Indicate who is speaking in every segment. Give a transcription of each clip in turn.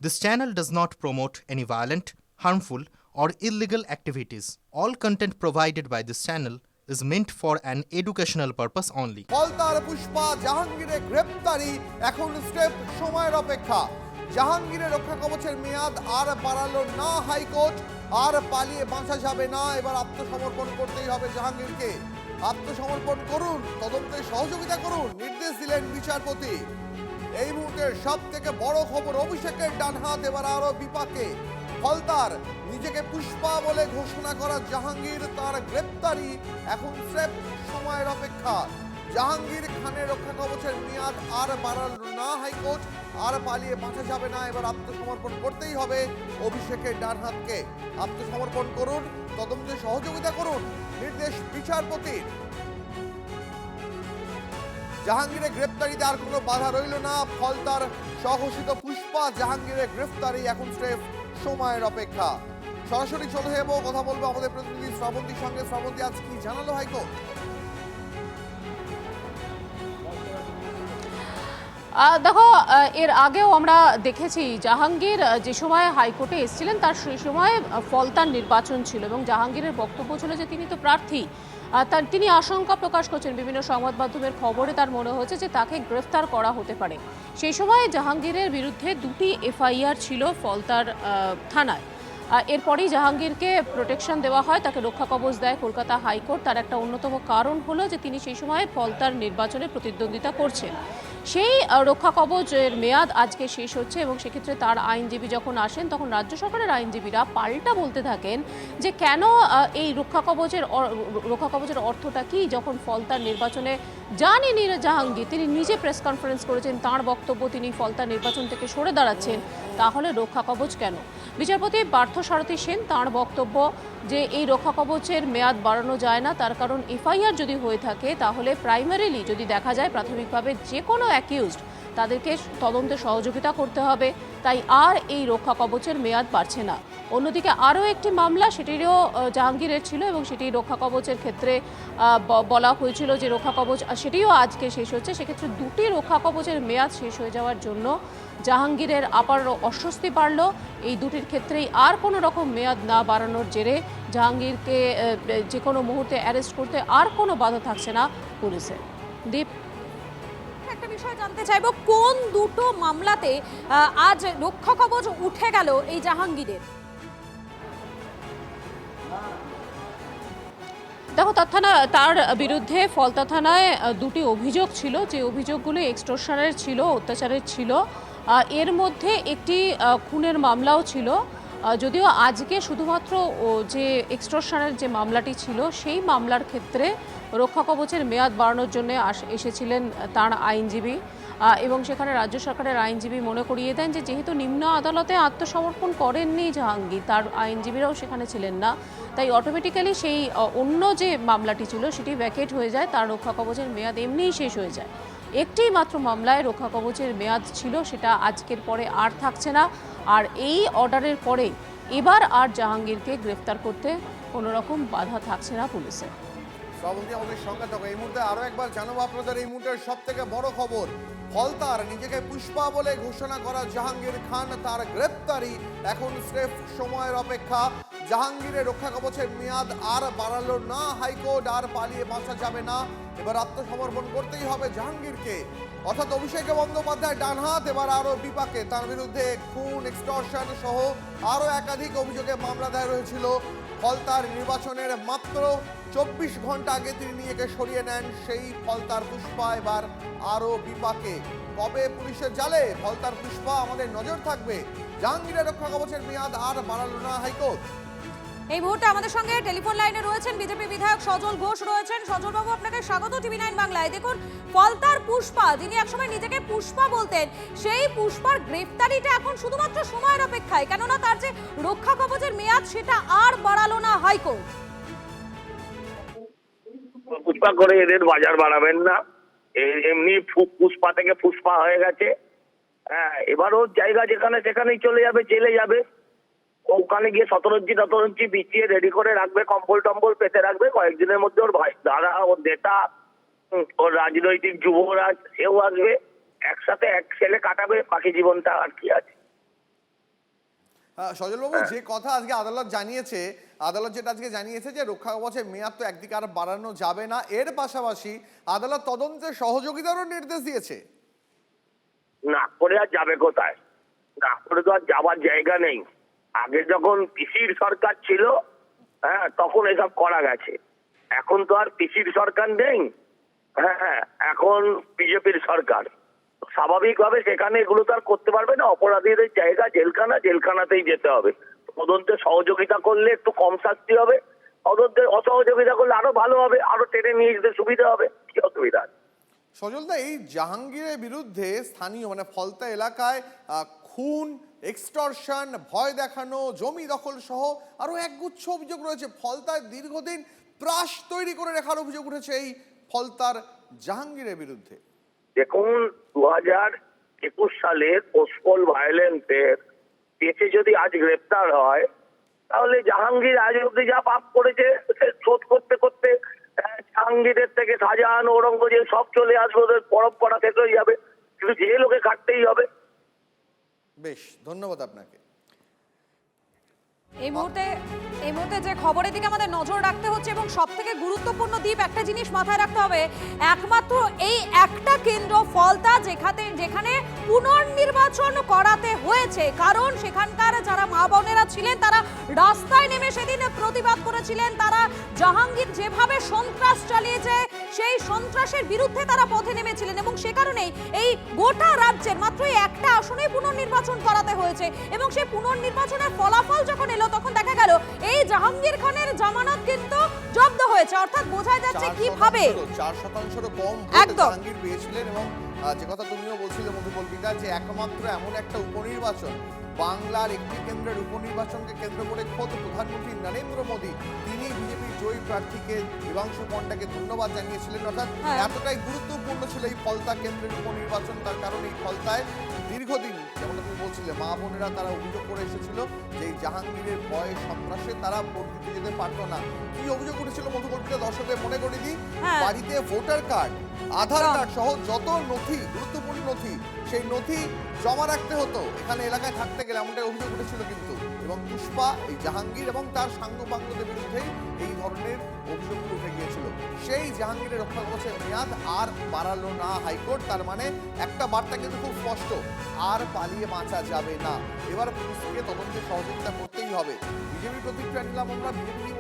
Speaker 1: This channel does not promote any violent, harmful, or illegal activities. All content provided by this channel is meant for an educational purpose only.
Speaker 2: ফলতার Pushpa জাহাঙ্গীরের গ্রেপ্তারি এখন step সময়ের অপেক্ষা। জাহাঙ্গীরের রক্ষা কবচের মেয়াদ আর বাড়ালো না হাইকোর্ট, আর পালিয়ে বাঁচা যাবে না, এবার আত্মসমর্পণ করতেই হবে জাহাঙ্গীরকে। আত্মসমর্পণ করুন, তদন্তে সহযোগিতা করুন, নির্দেশ দিলেন বিচারপতি। এই মুহূর্তের সব থেকে বড় খবর, অভিষেকের ডান হাত এবার আরো বিপাকে। ফলতার নিজেকে পুষ্পা বলে ঘোষণা করা জাহাঙ্গীর, তার গ্রেপ্তারি এখন স্রেফ সময়ের অপেক্ষা। জাহাঙ্গীর খানের রক্ষা কবচের মেয়াদ আর বাড়ালো না হাইকোর্ট, আর পালিয়ে বাঁচা যাবে না, এবার আত্মসমর্পণ করতেই হবে অভিষেকের ডান হাতকে। আত্মসমর্পণ করুন, তদন্তে সহযোগিতা করুন, নির্দেশ বিচারপতির। জাহাঙ্গীরের গ্রেপ্তারিতে আর কোনো বাধা রইল না। ফলতার স্বঘোষিত পুষ্পা জাহাঙ্গীরের গ্রেপ্তারি এখন স্রেফ সময়ের অপেক্ষা। সরাসরি চলে যাবো, কথা বলবো আমাদের প্রতিনিধি শ্রাবন্তীর সঙ্গে। শ্রাবন্তী, আজ কি জানালো হাইকোর্ট?
Speaker 3: দেখো, এর আগেও আমরা দেখেছি জাহাঙ্গীর যে সময় হাইকোর্টে এসেছিলেন তার সেই সময় ফলতার নির্বাচন ছিল এবং জাহাঙ্গীরের বক্তব্য ছিল যে তিনি তো প্রার্থী। তিনি আশঙ্কা প্রকাশ করছেন, বিভিন্ন সংবাদ মাধ্যমের খবরে তার মনে হচ্ছে যে তাকে গ্রেফতার করা হতে পারে। সেই সময় জাহাঙ্গীরের বিরুদ্ধে 2টি এফআইআর ছিল ফলতার থানায়। এরপরেই জাহাঙ্গীরকে প্রোটেকশন দেওয়া হয়, তাকে রক্ষা কবচ দেয় কলকাতা হাইকোর্ট। তার একটা অন্যতম কারণ হলো যে তিনি সেই সময় ফলতার নির্বাচনে প্রতিদ্বন্দ্বিতা করছেন। সেই রক্ষা কবচের মেয়াদ আজকে শেষ হচ্ছে এবং সেক্ষেত্রে তার আইনজীবী যখন আসেন তখন রাজ্য সরকারের আইনজীবীরা পাল্টা বলতে থাকেন যে কেন এই রক্ষা কবচের অর্থটা কি, যখন ফলতার নির্বাচনে জানেনি জাহাঙ্গীর, তিনি নিজে প্রেস কনফারেন্স করেছেন, তাঁর বক্তব্য তিনি ফলতার নির্বাচন থেকে সরে দাঁড়াচ্ছেন, তাহলে রক্ষা কবচ কেন? বিচারপতি পার্থ সারথী সেন তাঁর বক্তব্য যে এই রক্ষা কবচের মেয়াদ বাড়ানো যায় না, তার কারণ এফআইআর যদি হয়ে থাকে তাহলে প্রাইমারিলি যদি দেখা যায় প্রাথমিকভাবে যে কোনো অ্যাকিউজড তাদেরকে তদন্তে সহযোগিতা করতে হবে, তাই আর এই রক্ষা কবচের মেয়াদ বাড়ছে না। অন্যদিকে আরও একটি মামলা, সেটিরও জাহাঙ্গীরের ছিল এবং সেটি রক্ষা কবচের ক্ষেত্রে বলা হয়েছিল যে রক্ষা কবচ সেটিও আজকে শেষ হচ্ছে। সেক্ষেত্রে 2টি রক্ষা কবচের মেয়াদ শেষ হয়ে যাওয়ার জন্য জাহাঙ্গীরের আবার অস্বস্তি বাড়ল। এই 2টির ক্ষেত্রেই আর কোনো রকম মেয়াদ না বাড়ানোর জেরে জাহাঙ্গীরকে যে কোনো মুহূর্তে অ্যারেস্ট করতে আর কোনো বাধা থাকছে না পুলিশের। দীপ,
Speaker 4: একটা বিষয় জানতে চাইবো, কোন 2টো মামলাতে আজ রক্ষা কবচ উঠে গেল এই জাহাঙ্গীরের?
Speaker 3: দেখো, তার বিরুদ্ধে ফলতা থানায় 2টি অভিযোগ ছিল, যে অভিযোগগুলো এক্সটর্শনের ছিল, অত্যাচারের ছিল। এর মধ্যে একটি খুনের মামলাও ছিল, যদিও আজকে শুধুমাত্র যে এক্সটর্শনের যে মামলাটি ছিল সেই মামলার ক্ষেত্রে রক্ষা কবচের মেয়াদ বাড়ানোর জন্য এসেছিলেন তার আইনজীবী এবং সেখানে রাজ্য সরকারের আইনজীবী মনে করিয়ে দেন যে যেহেতু নিম্ন আদালতে আত্মসমর্পণ করেননি জাহাঙ্গীর, তার আইনজীবীরাও সেখানে ছিলেন না, তাই অটোমেটিক্যালি সেই অন্য যে মামলাটি ছিল সেটি ভ্যাকেট হয়ে যায়, তার রক্ষা কবচের মেয়াদ এমনিই শেষ হয়ে যায়। একটি মাত্র মামলায় রক্ষা কবচের মেয়াদ ছিল, সেটা আজকের পরে আর থাকছে না। আর এই অর্ডারের পরে এবার আর জাহাঙ্গীরকে গ্রেফতার করতে কোনো রকম বাধা থাকছে না পুলিশের।
Speaker 2: শ্রাবন্তী, আমাদের সঙ্গে থাকো। এই মুহূর্তে আরো একবার জানাবো আপনাদের এই মুহূর্তের সব থেকে বড় খবর, ফলতার নিজেকে পুষ্পা বলে ঘোষণা করা জাহাঙ্গীর খান, তার গ্রেপ্তারি এখন স্রেফ সময়ের অপেক্ষা। জাহাঙ্গীরের রক্ষা কবচের মেয়াদ আর বাড়ালো না হাইকোর্ট, আর পালিয়ে বাঁচা যাবে না, এবার আত্মসমর্পণ করতেই হবে জাহাঙ্গীরকে। অর্থাৎ অভিষেক বন্দ্যোপাধ্যায় ডান হাত এবার আরো বিপাকে। তার বিরুদ্ধে খুন, এক্সটর্শন সহ আরো একাধিক অভিযোগে মামলা দায়ের হয়েছিল। ফলতার নির্বাচনের মাত্র 24 ঘন্টা আগে তিনি নিজেকে সরিয়ে নেন সেই ফলতার পুষ্পা এবার আরো বিপাকে। কবে পুলিশের জালে ফলতার পুষ্পা, আমাদের নজর থাকবে। জাহাঙ্গীরের রক্ষা কবচের মেয়াদ আর বাড়ালো না হাইকোর্ট।
Speaker 4: এই মুহূর্তে আমাদের সঙ্গে টেলিফোন লাইনে রয়েছেন বিজেপি বিধায়ক সজল ঘোষ রয়েছেন। সজল বাবু, আপনাকে স্বাগত টিভি9 বাংলায়। দেখুন, ফলতার পুষ্পা, যিনি একসময় নিজেকে পুষ্পা বলতেন, সেই পুষ্পার গ্রেফতারিটা এখন শুধুমাত্র সময়ের অপেক্ষায়, কেননা তার যে রক্ষা কবচের মেয়াদ সেটা আর বাড়ালো না হাইকোর্ট।
Speaker 5: পুষ্পা করে এদের বাজার বাড়াবেন না, এমনি পুষ্পা থেকে পুষ্পা হয়ে গেছে। হ্যাঁ, এবার ওর জায়গা যেখানে সেখানেই চলে যাবে, জেলে যাবে। ওখানে গিয়ে 17 ইঞ্চি বিছিয়ে রেডি করে রাখবে, কম্বল টম্বল পেতে রাখবে। কয়েকদিনের মধ্যে ওর ভাই দাদা, ওর নেতা, ওর রাজনৈতিক যুবরাজ, সেও আসবে, একসাথে এক ছেলে কাটাবে বাকি জীবনটা। আর কি আছে?
Speaker 2: সজলবাবু, যে কথা আজকে আদালত জানিয়েছে, আদালত যেটা আজকে জানিয়েছে যে রক্ষা কবচের মেয়াদ তো একদিকে আর বাড়ানো যাবে না, এর পাশাপাশি আদালত তদন্তে সহযোগিতারও নির্দেশ দিয়েছে।
Speaker 5: না করে আর যাবে কোথায়? না করে তো আর যাবার জায়গা নেই। আগে যখন পিসির সরকার ছিল, হ্যাঁ, তখন এসব করা গেছে। এখন তো আর পিসির সরকার নেই, হ্যাঁ, এখন বিজেপির সরকার। স্বাভাবিকভাবে সেখানে এগুলো তো আর করতে পারবে না। অপরাধীদের জায়গা জেলখানা, জেলখানাতেই যেতে হবে। তদন্তে সহযোগিতা করলে একটু কম শাস্তি হবে, তদন্তে অসহযোগিতা করলে আরো ভালো হবে, আরো টেনে নিয়ে যেতে সুবিধা হবে। কি অসুবিধা আছে?
Speaker 2: সজলদা, এই জাহাঙ্গীরের বিরুদ্ধে স্থানীয় মানে ফলতা এলাকায় খুন, এক্সটর্শন, ভয় দেখানো, জমি দখল সহ আরো একগুচ্ছ অভিযোগ রয়েছে। ফলতায় দীর্ঘদিন ত্রাস তৈরি করে রাখার অভিযোগ উঠেছে এই ফলতার জাহাঙ্গীরের বিরুদ্ধে।
Speaker 5: দেখুন, 2021 সালের পোস্টপল ভায়োলেন্সের কেসে যদি আজ গ্রেপ্তার হয়, তাহলে জাহাঙ্গীর আজ অব্দি যা পাপ করেছে সে শোধ করতে করতে জাহাঙ্গীরের থেকে শাহজাহান, ঔরঙ্গজেব সব চলে আসবে, ওদের পরম্পরা শেষ হয়ে যাবে। কিন্তু যে লোকে কাটতেই হবে।
Speaker 2: বেশ, ধন্যবাদ আপনাকে।
Speaker 4: এই মুহূর্তে যে খবরের দিকে আমাদের নজর রাখতে হচ্ছে এবং সব থেকে গুরুত্বপূর্ণ দ্বীপ, একটা জিনিস মাথায় রাখতে হবে, একমাত্র এই একটা কেন্দ্র ফলতা যেখানে পুনর্নির্বাচন করাতে হয়েছে। কারণ সেখানকার যারা মা বোনেরা ছিলেন তারা রাস্তায় নেমে সেদিন প্রতিবাদ করেছিলেন। তারা জাহাঙ্গীর যেভাবে সন্ত্রাস চালিয়েছে সেই সন্ত্রাসের বিরুদ্ধে তারা পথে নেমেছিলেন এবং সে কারণেই এই গোটা রাজ্যের মাত্র একটা আসনেই পুনর্নির্বাচন করাতে হয়েছে। এবং সেই পুনর্নির্বাচনের ফলাফল যখন এলো তখন দেখা গেল এই জাহাঙ্গীর খানের জামানত কিন্তু জব্দ হয়েছে। অর্থাৎ বোঝা যাচ্ছে কিভাবে
Speaker 2: 4%-ও কম জাহাঙ্গীর পেয়েছিলেন। এবং যে কথা তুমিও বলছিলে মধুকল্পিতা, যে একমাত্র এমন একটা উপনির্বাচন, বাংলার একটি কেন্দ্রের উপনির্বাচনকে কেন্দ্র করে খোদ প্রধানমন্ত্রী নরেন্দ্র মোদী তিনি বিজেপির জয়ী প্রার্থীকে দেবাংশু পণ্ডাকে ধন্যবাদ জানিয়েছিলেন। অর্থাৎ এতটাই গুরুত্বপূর্ণ ছিল এই ফলতা কেন্দ্রের উপনির্বাচন। তার কারণ এই ফলতায় দীর্ঘদিন, যেমন তুমি বলছিলে, মা বোনেরা তারা অভিযোগ করে এসেছিল যে এই জাহাঙ্গীরের ভয়ে সন্ত্রাসে তারা ভোট দিতে যেতে পারতো না। কি অভিযোগ উঠেছিল মধুকল্পিতা, দর্শকদের মনে করে দিই। বাড়িতে ভোটার কার্ড, আধার কার্ড সহ যত নথি, গুরুত্বপূর্ণ নথি, সেই নথি জমা রাখতে হতো এখানে এলাকায় থাকতে গেলে, এমনটাই অভিযোগ উঠেছিল কিন্তু। এবং পুষ্পা, এই জাহাঙ্গীর এবং তার সাঙ্গপাঙ্গদের বিরুদ্ধেই এই ধরনের অভিযোগগুলো উঠে গিয়েছিল। সেই জাহাঙ্গীরের রক্ষা কবচের মেয়াদ আর বাড়ালো না হাইকোর্ট। তার মানে একটা বার্তা কিন্তু খুব স্পষ্ট, আর পালিয়ে বাঁচা যাবে না। এবার পুলিশকে তদন্তে সহযোগিতা করতেই হবে। বিজেপি প্রতিক্রিয়া নিলাম আমরা। বিজেপি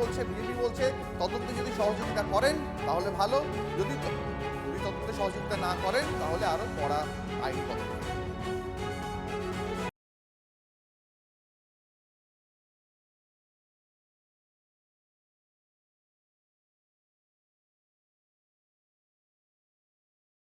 Speaker 2: বলছে তদন্তে যদি সহযোগিতা করেন তাহলে ভালো, যদি তদন্তে সহযোগিতা না করেন তাহলে আরো কড়া আইনি পদক্ষেপ।